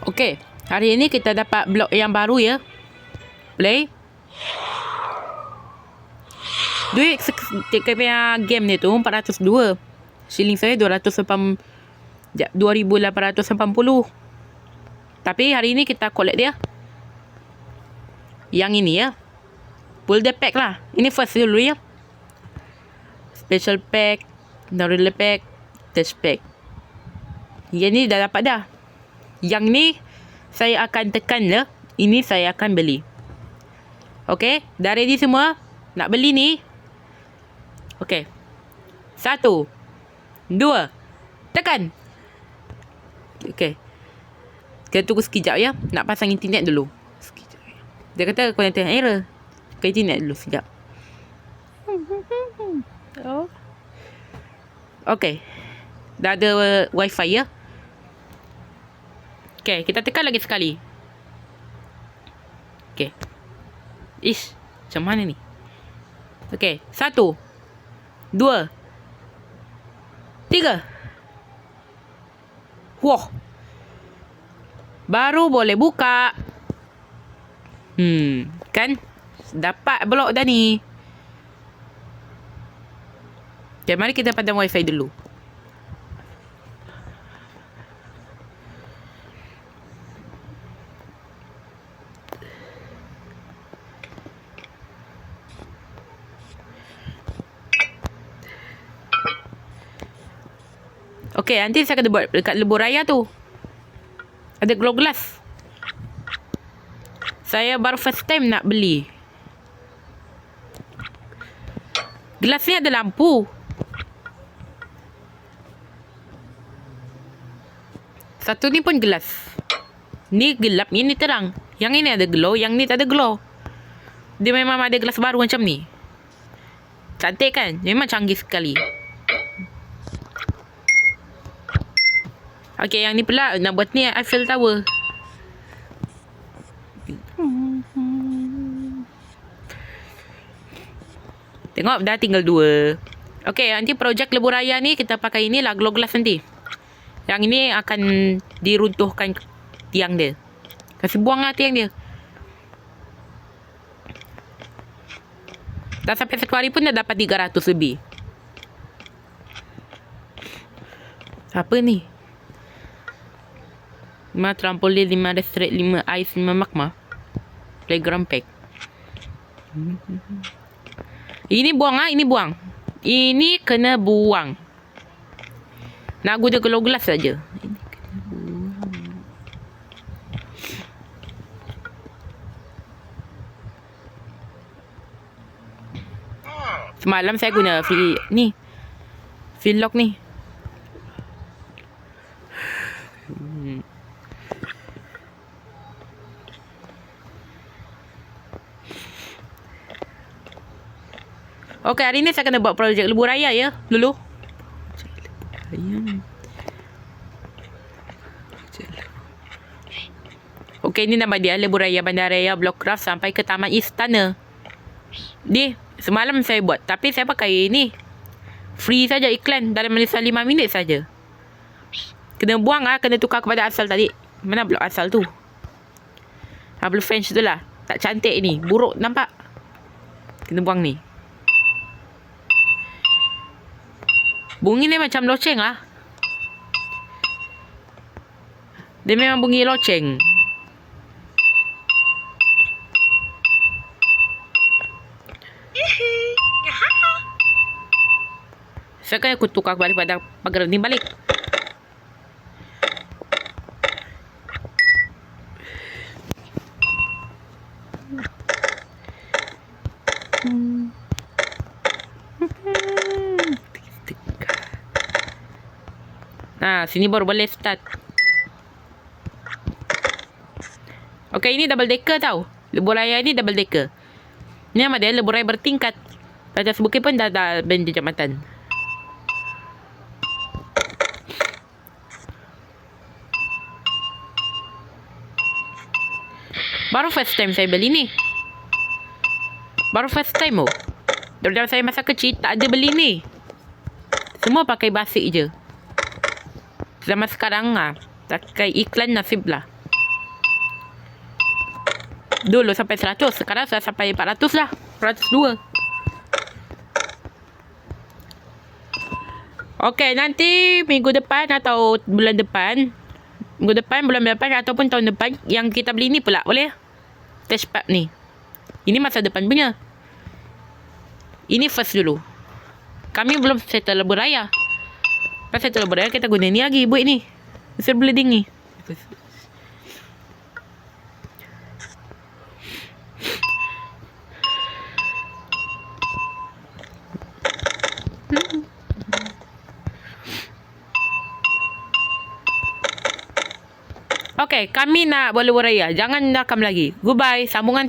Okey, hari ini kita dapat blok yang baru ya. Play. Duit kita punya game ni tu 402. Shilling saya 280. 2880. Tapi hari ini kita collect dia. Yang ini ya. Pull the pack lah. Ini first dulu ya. Special pack, normal pack, test pack. Yang ni dah dapat dah. Yang ni saya akan tekan je. Ini saya akan beli. Okey, dah ready semua? Nak beli ni? Okey. 1 2 tekan. Okey. Kita tunggu sekejap ya. Nak pasang internet dulu. Sekejap. Dia kata connector error. Ke internet dulu sekejap. Oh. Okey. Dah ada wifi ya. Okey, kita tekan lagi sekali. Okey. Ish, macam mana ni? Okey, 1 2 3. Wah. Baru boleh buka. Kan? Dapat blok dah ni. Okay, mari kita padam wifi dulu. Okey, nanti saya kena buat dekat Lebuh Raya tu. Ada glow glass. Saya baru first time nak beli. Gelas ni ada lampu. Satu ni pun gelas. Ni gelap, ni terang. Yang ini ada glow, yang ni tak ada glow. Dia memang ada gelas baru macam ni. Cantik kan? Memang canggih sekali. Okey, yang ni pula nak buat ni Eiffel Tower. Tengok dah tinggal 2. Okey, nanti projek Lebuh Raya ni kita pakai inilah glow glass nanti. Yang ini akan diruntuhkan tiang dia. Kasih buang lah tiang dia. Dah sampai 1 hari pun dah dapat 300 lebih. Apa ni? 5 trampolin, 5 restrict, 5 ice, 5 magma. Playground pack. Ini buang ah, ini buang. Ini kena buang. Nak guna glow glass saja. Ini kena buang. Semalam saya guna free lock ni. Okey, hari ni saya kena buat projek Lebuh Raya ya, dulu. Okey, ini nama dia Lebuh Raya Bandaraya Blockcraft sampai ke Taman Istana. Ni semalam saya buat, tapi saya pakai ni. Free saja iklan dalam masa 5 minit saja. Kena buang ah, kena tukar kepada asal tadi. Mana blok asal tu? Blok French tu lah. Tak cantik ni, buruk nampak. Kena buang ni. Bunyi ni macam loceng lah. Dia memang bunyi loceng. Saya kan aku tukar balik pada pagar ni balik. Sini baru boleh start. Okey, ini double decker tau. Lebuh Raya ni double decker. Ni nama dia Lebuh Raya bertingkat. Atas bukit pun dah band jambatan. Baru first time saya beli ni. Baru first time oh. Dari saya masa kecil tak ada beli ni. Semua pakai basic je. Zaman sekarang pakai iklan nasib lah. Dulu sampai 100. Sekarang saya sampai 400 lah. 402. Okay, nanti minggu depan atau bulan depan. Minggu depan, bulan depan ataupun tahun depan. Yang kita beli ni pula, boleh? Test pack ni. Ini masa depan punya. Ini first dulu. Kami belum settle beraya. Pas settle beraya, kita guna ni lagi. Buat ni. Mesin bleeding ni. Okay, kami nak bola raya. Jangan nakam lagi. Goodbye. Sambungan